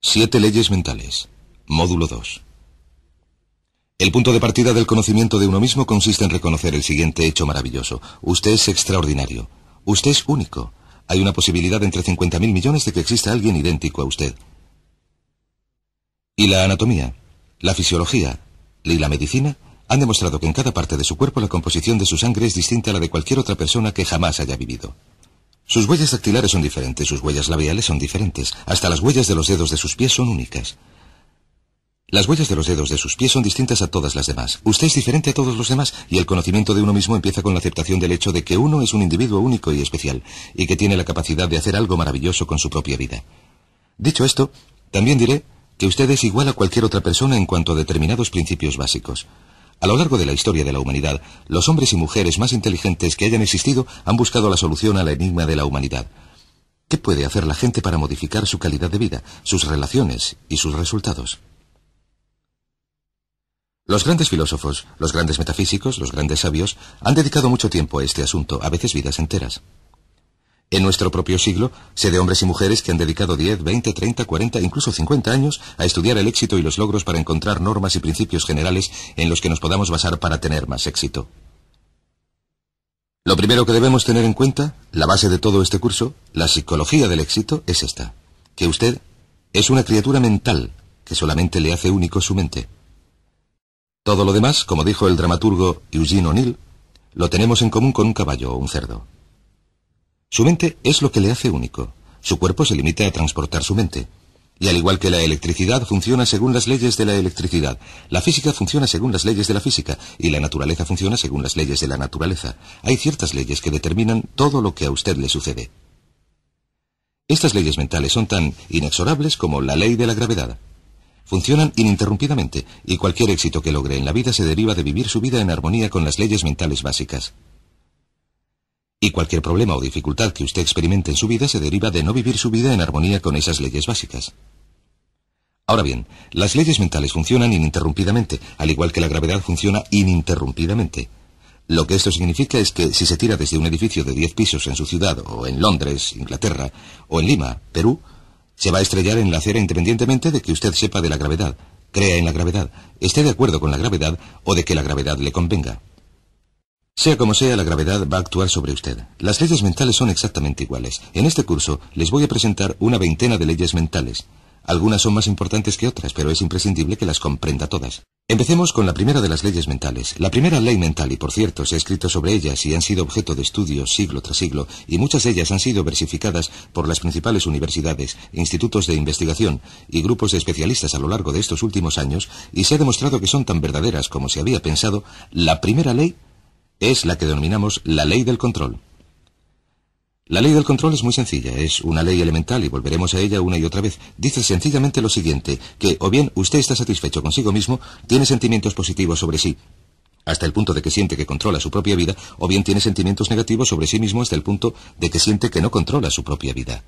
7 leyes mentales. Módulo 2. El punto de partida del conocimiento de uno mismo consiste en reconocer el siguiente hecho maravilloso. Usted es extraordinario. Usted es único. Hay una posibilidad entre 50.000 millones de que exista alguien idéntico a usted. Y la anatomía, la fisiología y la medicina han demostrado que en cada parte de su cuerpo la composición de su sangre es distinta a la de cualquier otra persona que jamás haya vivido. Sus huellas dactilares son diferentes, sus huellas labiales son diferentes, hasta las huellas de los dedos de sus pies son únicas. Las huellas de los dedos de sus pies son distintas a todas las demás. Usted es diferente a todos los demás, y el conocimiento de uno mismo empieza con la aceptación del hecho de que uno es un individuo único y especial, y que tiene la capacidad de hacer algo maravilloso con su propia vida. Dicho esto, también diré que usted es igual a cualquier otra persona en cuanto a determinados principios básicos. A lo largo de la historia de la humanidad, los hombres y mujeres más inteligentes que hayan existido han buscado la solución al enigma de la humanidad. ¿Qué puede hacer la gente para modificar su calidad de vida, sus relaciones y sus resultados? Los grandes filósofos, los grandes metafísicos, los grandes sabios han dedicado mucho tiempo a este asunto, a veces vidas enteras. En nuestro propio siglo, sé de hombres y mujeres que han dedicado 10, 20, 30, 40, incluso 50 años a estudiar el éxito y los logros para encontrar normas y principios generales en los que nos podamos basar para tener más éxito. Lo primero que debemos tener en cuenta, la base de todo este curso, la psicología del éxito, es esta: que usted es una criatura mental que solamente le hace único su mente. Todo lo demás, como dijo el dramaturgo Eugene O'Neill, lo tenemos en común con un caballo o un cerdo. Su mente es lo que le hace único. Su cuerpo se limita a transportar su mente. Y al igual que la electricidad funciona según las leyes de la electricidad, la física funciona según las leyes de la física, y la naturaleza funciona según las leyes de la naturaleza. Hay ciertas leyes que determinan todo lo que a usted le sucede. Estas leyes mentales son tan inexorables como la ley de la gravedad. Funcionan ininterrumpidamente, y cualquier éxito que logre en la vida se deriva de vivir su vida en armonía con las leyes mentales básicas. Y cualquier problema o dificultad que usted experimente en su vida se deriva de no vivir su vida en armonía con esas leyes básicas. Ahora bien, las leyes mentales funcionan ininterrumpidamente, al igual que la gravedad funciona ininterrumpidamente. Lo que esto significa es que si se tira desde un edificio de 10 pisos en su ciudad, o en Londres, Inglaterra, o en Lima, Perú, se va a estrellar en la acera independientemente de que usted sepa de la gravedad, crea en la gravedad, esté de acuerdo con la gravedad o de que la gravedad le convenga. Sea como sea, la gravedad va a actuar sobre usted. Las leyes mentales son exactamente iguales. En este curso les voy a presentar una veintena de leyes mentales. Algunas son más importantes que otras, pero es imprescindible que las comprenda todas. Empecemos con la primera de las leyes mentales. La primera ley mental, y por cierto, se ha escrito sobre ellas y han sido objeto de estudios siglo tras siglo, y muchas de ellas han sido versificadas por las principales universidades, institutos de investigación y grupos de especialistas a lo largo de estos últimos años, y se ha demostrado que son tan verdaderas como se había pensado. La primera ley es la que denominamos la ley del control. La ley del control es muy sencilla, es una ley elemental y volveremos a ella una y otra vez. Dice sencillamente lo siguiente, que o bien usted está satisfecho consigo mismo, tiene sentimientos positivos sobre sí, hasta el punto de que siente que controla su propia vida, o bien tiene sentimientos negativos sobre sí mismo hasta el punto de que siente que no controla su propia vida.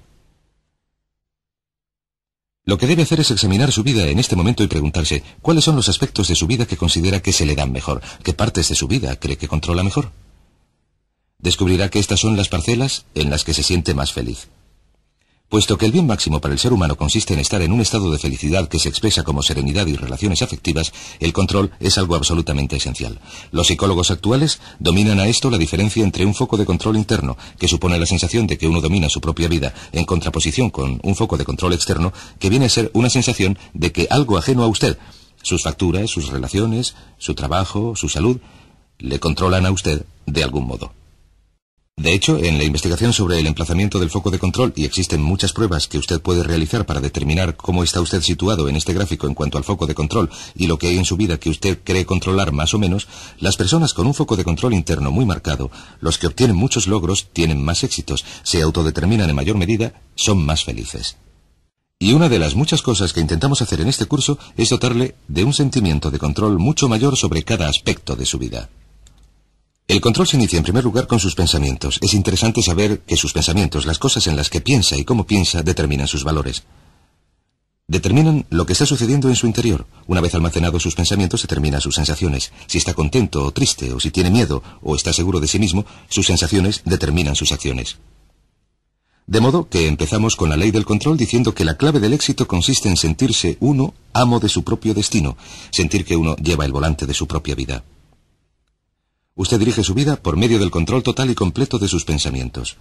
Lo que debe hacer es examinar su vida en este momento y preguntarse cuáles son los aspectos de su vida que considera que se le dan mejor, qué partes de su vida cree que controla mejor. Descubrirá que estas son las parcelas en las que se siente más feliz. Puesto que el bien máximo para el ser humano consiste en estar en un estado de felicidad que se expresa como serenidad y relaciones afectivas, el control es algo absolutamente esencial. Los psicólogos actuales dominan a esto la diferencia entre un foco de control interno, que supone la sensación de que uno domina su propia vida, en contraposición con un foco de control externo, que viene a ser una sensación de que algo ajeno a usted, sus facturas, sus relaciones, su trabajo, su salud, le controlan a usted de algún modo. De hecho, en la investigación sobre el emplazamiento del foco de control, y existen muchas pruebas que usted puede realizar para determinar cómo está usted situado en este gráfico en cuanto al foco de control y lo que hay en su vida que usted cree controlar más o menos, las personas con un foco de control interno muy marcado, los que obtienen muchos logros, tienen más éxitos, se autodeterminan en mayor medida, son más felices. Y una de las muchas cosas que intentamos hacer en este curso es dotarle de un sentimiento de control mucho mayor sobre cada aspecto de su vida. El control se inicia en primer lugar con sus pensamientos. Es interesante saber que sus pensamientos, las cosas en las que piensa y cómo piensa, determinan sus valores. Determinan lo que está sucediendo en su interior. Una vez almacenados sus pensamientos, determina sus sensaciones. Si está contento o triste, o si tiene miedo, o está seguro de sí mismo, sus sensaciones determinan sus acciones. De modo que empezamos con la ley del control diciendo que la clave del éxito consiste en sentirse uno amo de su propio destino, sentir que uno lleva el volante de su propia vida. Usted dirige su vida por medio del control total y completo de sus pensamientos.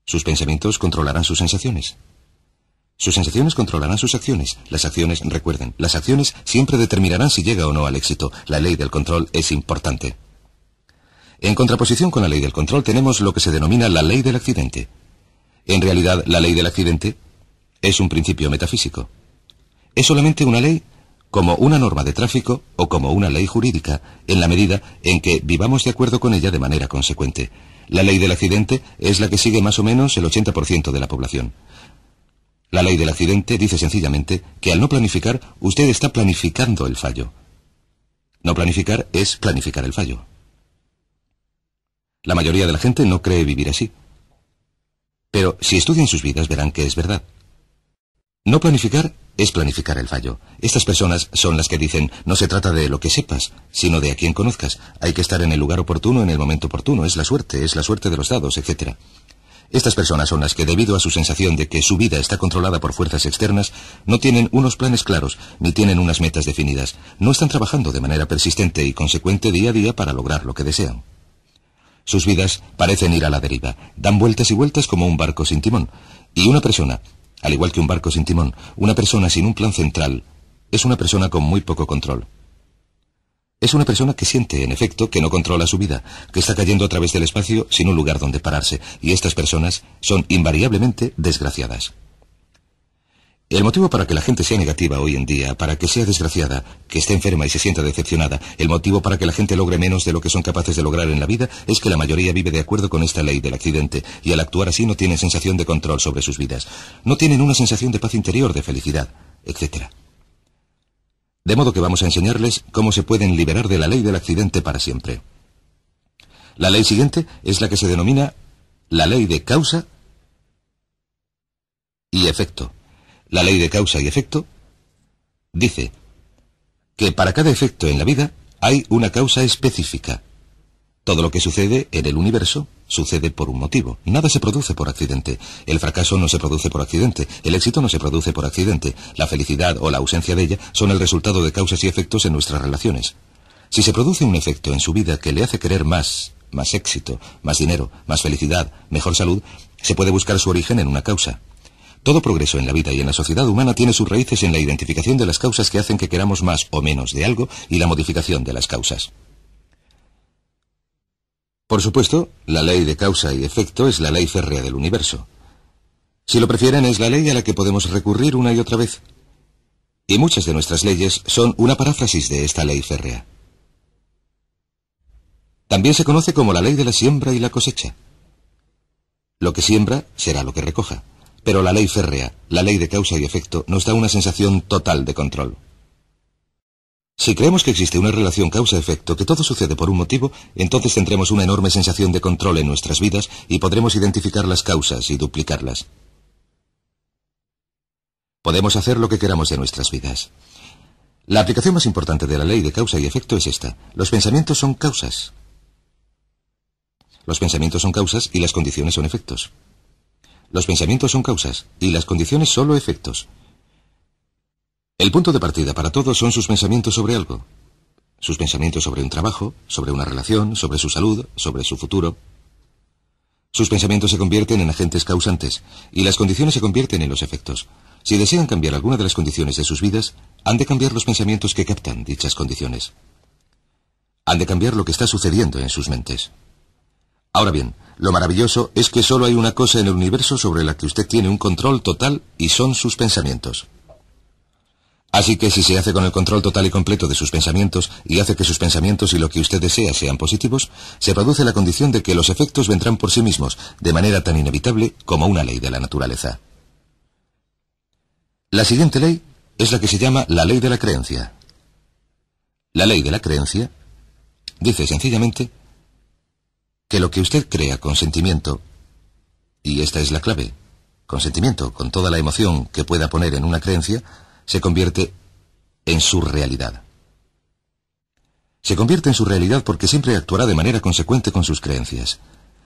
Sus pensamientos controlarán sus sensaciones. Sus sensaciones controlarán sus acciones. Las acciones, recuerden, las acciones siempre determinarán si llega o no al éxito. La ley del control es importante. En contraposición con la ley del control tenemos lo que se denomina la ley del accidente. En realidad, la ley del accidente es un principio metafísico. Es solamente una ley como una norma de tráfico o como una ley jurídica, en la medida en que vivamos de acuerdo con ella de manera consecuente. La ley del accidente es la que sigue más o menos el 80% de la población. La ley del accidente dice sencillamente que al no planificar, usted está planificando el fallo. No planificar es planificar el fallo. La mayoría de la gente no cree vivir así. Pero si estudian sus vidas verán que es verdad. No planificar es planificar el fallo. Estas personas son las que dicen, no se trata de lo que sepas, sino de a quién conozcas. Hay que estar en el lugar oportuno, en el momento oportuno. Es la suerte de los dados, etc. Estas personas son las que, debido a su sensación de que su vida está controlada por fuerzas externas, no tienen unos planes claros, ni tienen unas metas definidas. No están trabajando de manera persistente y consecuente día a día para lograr lo que desean. Sus vidas parecen ir a la deriva, dan vueltas y vueltas como un barco sin timón. Y una persona, al igual que un barco sin timón, una persona sin un plan central, es una persona con muy poco control. Es una persona que siente, en efecto, que no controla su vida, que está cayendo a través del espacio sin un lugar donde pararse, y estas personas son invariablemente desgraciadas. El motivo para que la gente sea negativa hoy en día, para que sea desgraciada, que esté enferma y se sienta decepcionada, el motivo para que la gente logre menos de lo que son capaces de lograr en la vida, es que la mayoría vive de acuerdo con esta ley del accidente, y al actuar así no tienen sensación de control sobre sus vidas. No tienen una sensación de paz interior, de felicidad, etc. De modo que vamos a enseñarles cómo se pueden liberar de la ley del accidente para siempre. La ley siguiente es la que se denomina la ley de causa y efecto. La ley de causa y efecto dice que para cada efecto en la vida hay una causa específica. Todo lo que sucede en el universo sucede por un motivo. Nada se produce por accidente. El fracaso no se produce por accidente. El éxito no se produce por accidente. La felicidad o la ausencia de ella son el resultado de causas y efectos en nuestras relaciones. Si se produce un efecto en su vida que le hace querer más éxito, más dinero, más felicidad, mejor salud, se puede buscar su origen en una causa. Todo progreso en la vida y en la sociedad humana tiene sus raíces en la identificación de las causas que hacen que queramos más o menos de algo y la modificación de las causas. Por supuesto, la ley de causa y efecto es la ley férrea del universo. Si lo prefieren, es la ley a la que podemos recurrir una y otra vez. Y muchas de nuestras leyes son una paráfrasis de esta ley férrea. También se conoce como la ley de la siembra y la cosecha. Lo que siembra será lo que recoja. Pero la ley férrea, la ley de causa y efecto, nos da una sensación total de control. Si creemos que existe una relación causa-efecto, que todo sucede por un motivo, entonces tendremos una enorme sensación de control en nuestras vidas y podremos identificar las causas y duplicarlas. Podemos hacer lo que queramos de nuestras vidas. La aplicación más importante de la ley de causa y efecto es esta. Los pensamientos son causas. Los pensamientos son causas y las condiciones son efectos. Los pensamientos son causas y las condiciones solo efectos. El punto de partida para todos son sus pensamientos sobre algo. Sus pensamientos sobre un trabajo, sobre una relación, sobre su salud, sobre su futuro. Sus pensamientos se convierten en agentes causantes y las condiciones se convierten en los efectos. Si desean cambiar alguna de las condiciones de sus vidas, han de cambiar los pensamientos que captan dichas condiciones. Han de cambiar lo que está sucediendo en sus mentes. Ahora bien, lo maravilloso es que solo hay una cosa en el universo sobre la que usted tiene un control total y son sus pensamientos. Así que si se hace con el control total y completo de sus pensamientos y hace que sus pensamientos y lo que usted desea sean positivos, se produce la condición de que los efectos vendrán por sí mismos, de manera tan inevitable como una ley de la naturaleza. La siguiente ley es la que se llama la ley de la creencia. La ley de la creencia dice sencillamente que lo que usted crea con sentimiento, y esta es la clave, con sentimiento, con toda la emoción que pueda poner en una creencia, se convierte en su realidad. Se convierte en su realidad porque siempre actuará de manera consecuente con sus creencias.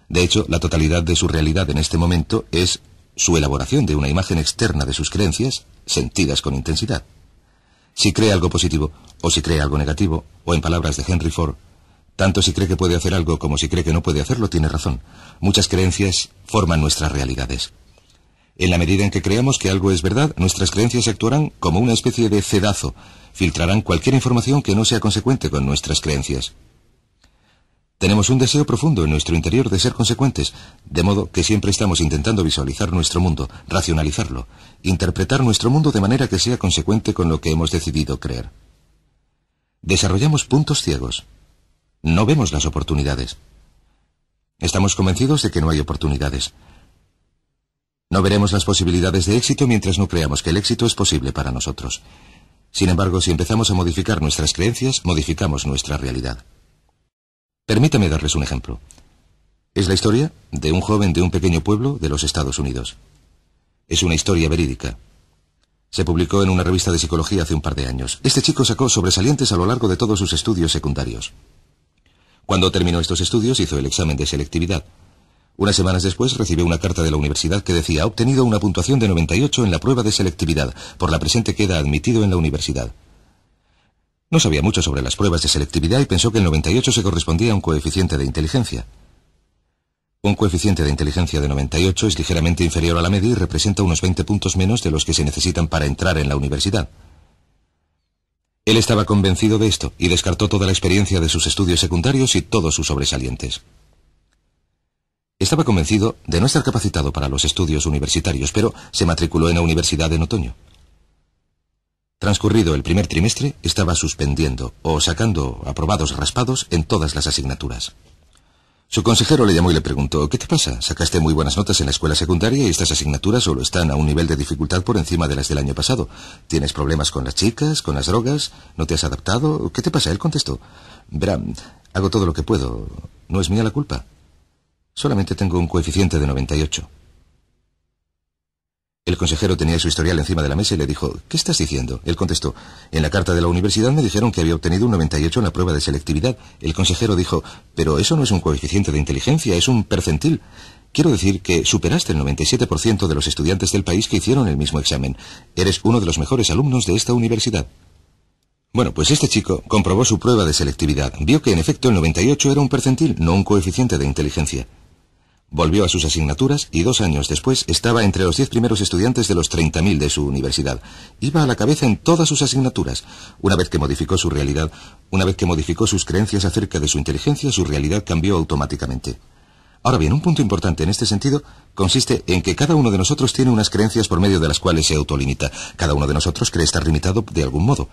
De hecho, la totalidad de su realidad en este momento es su elaboración de una imagen externa de sus creencias, sentidas con intensidad. Si cree algo positivo, o si cree algo negativo, o en palabras de Henry Ford, tanto si cree que puede hacer algo como si cree que no puede hacerlo, tiene razón. Muchas creencias forman nuestras realidades. En la medida en que creamos que algo es verdad, nuestras creencias actuarán como una especie de cedazo, filtrarán cualquier información que no sea consecuente con nuestras creencias. Tenemos un deseo profundo en nuestro interior de ser consecuentes, de modo que siempre estamos intentando visualizar nuestro mundo, racionalizarlo, interpretar nuestro mundo de manera que sea consecuente con lo que hemos decidido creer. Desarrollamos puntos ciegos. No vemos las oportunidades. Estamos convencidos de que no hay oportunidades. No veremos las posibilidades de éxito mientras no creamos que el éxito es posible para nosotros. Sin embargo, si empezamos a modificar nuestras creencias, modificamos nuestra realidad. Permítame darles un ejemplo. Es la historia de un joven de un pequeño pueblo de los Estados Unidos. Es una historia verídica. Se publicó en una revista de psicología hace un par de años. Este chico sacó sobresalientes a lo largo de todos sus estudios secundarios. Cuando terminó estos estudios, hizo el examen de selectividad. Unas semanas después recibió una carta de la universidad que decía: ha obtenido una puntuación de 98 en la prueba de selectividad, por la presente queda admitido en la universidad. No sabía mucho sobre las pruebas de selectividad y pensó que el 98 se correspondía a un coeficiente de inteligencia. Un coeficiente de inteligencia de 98 es ligeramente inferior a la media y representa unos 20 puntos menos de los que se necesitan para entrar en la universidad. Él estaba convencido de esto y descartó toda la experiencia de sus estudios secundarios y todos sus sobresalientes. Estaba convencido de no estar capacitado para los estudios universitarios, pero se matriculó en la universidad en otoño. Transcurrido el primer trimestre, estaba suspendiendo o sacando aprobados raspados en todas las asignaturas. Su consejero le llamó y le preguntó: ¿qué te pasa? Sacaste muy buenas notas en la escuela secundaria y estas asignaturas solo están a un nivel de dificultad por encima de las del año pasado. ¿Tienes problemas con las chicas, con las drogas? ¿No te has adaptado? ¿Qué te pasa? Él contestó: verá, hago todo lo que puedo. No es mía la culpa. Solamente tengo un coeficiente de 98. El consejero tenía su historial encima de la mesa y le dijo: ¿qué estás diciendo? Él contestó: en la carta de la universidad me dijeron que había obtenido un 98 en la prueba de selectividad. El consejero dijo: pero eso no es un coeficiente de inteligencia, es un percentil. Quiero decir que superaste el 97% de los estudiantes del país que hicieron el mismo examen. Eres uno de los mejores alumnos de esta universidad. Bueno, pues este chico comprobó su prueba de selectividad. Vio que en efecto el 98 era un percentil, no un coeficiente de inteligencia. Volvió a sus asignaturas y 2 años después estaba entre los 10 primeros estudiantes de los 30.000 de su universidad. Iba a la cabeza en todas sus asignaturas. Una vez que modificó su realidad, una vez que modificó sus creencias acerca de su inteligencia, su realidad cambió automáticamente. Ahora bien, un punto importante en este sentido consiste en que cada uno de nosotros tiene unas creencias por medio de las cuales se autolimita. Cada uno de nosotros cree estar limitado de algún modo.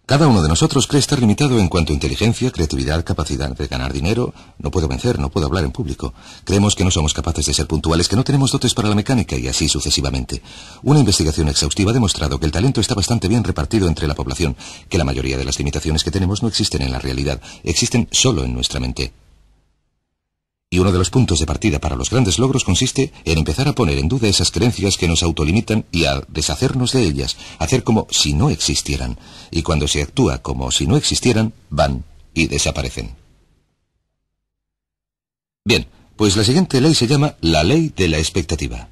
Cada uno de nosotros cree estar limitado en cuanto a inteligencia, creatividad, capacidad de ganar dinero. No puedo vencer, no puedo hablar en público. Creemos que no somos capaces de ser puntuales, que no tenemos dotes para la mecánica y así sucesivamente. Una investigación exhaustiva ha demostrado que el talento está bastante bien repartido entre la población, que la mayoría de las limitaciones que tenemos no existen en la realidad, existen solo en nuestra mente. Y uno de los puntos de partida para los grandes logros consiste en empezar a poner en duda esas creencias que nos autolimitan y a deshacernos de ellas, hacer como si no existieran. Y cuando se actúa como si no existieran, van y desaparecen. Bien, pues la siguiente ley se llama la ley de la expectativa.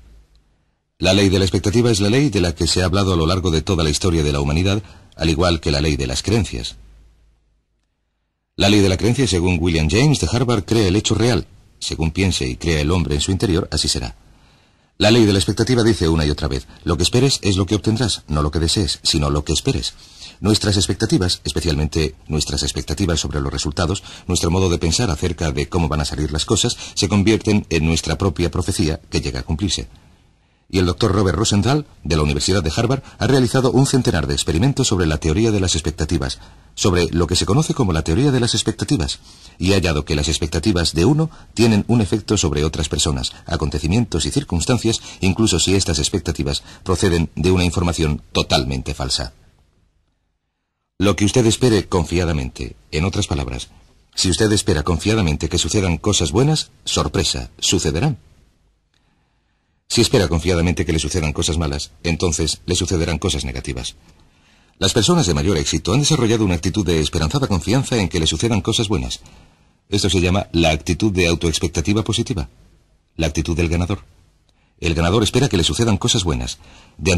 La ley de la expectativa es la ley de la que se ha hablado a lo largo de toda la historia de la humanidad, al igual que la ley de las creencias. La ley de la creencia, según William James de Harvard, crea el hecho real. Según piense y crea el hombre en su interior, así será. La ley de la expectativa dice una y otra vez: lo que esperes es lo que obtendrás, no lo que desees, sino lo que esperes. Nuestras expectativas, especialmente nuestras expectativas sobre los resultados, nuestro modo de pensar acerca de cómo van a salir las cosas, se convierten en nuestra propia profecía que llega a cumplirse. Y el doctor Robert Rosenthal, de la Universidad de Harvard, ha realizado un centenar de experimentos sobre la teoría de las expectativas, sobre lo que se conoce como la teoría de las expectativas, y ha hallado que las expectativas de uno tienen un efecto sobre otras personas, acontecimientos y circunstancias, incluso si estas expectativas proceden de una información totalmente falsa. Lo que usted espere confiadamente, en otras palabras, si usted espera confiadamente que sucedan cosas buenas, sorpresa, sucederán. Si espera confiadamente que le sucedan cosas malas, entonces le sucederán cosas negativas. Las personas de mayor éxito han desarrollado una actitud de esperanzada confianza en que le sucedan cosas buenas. Esto se llama la actitud de autoexpectativa positiva. La actitud del ganador. El ganador espera que le sucedan cosas buenas. De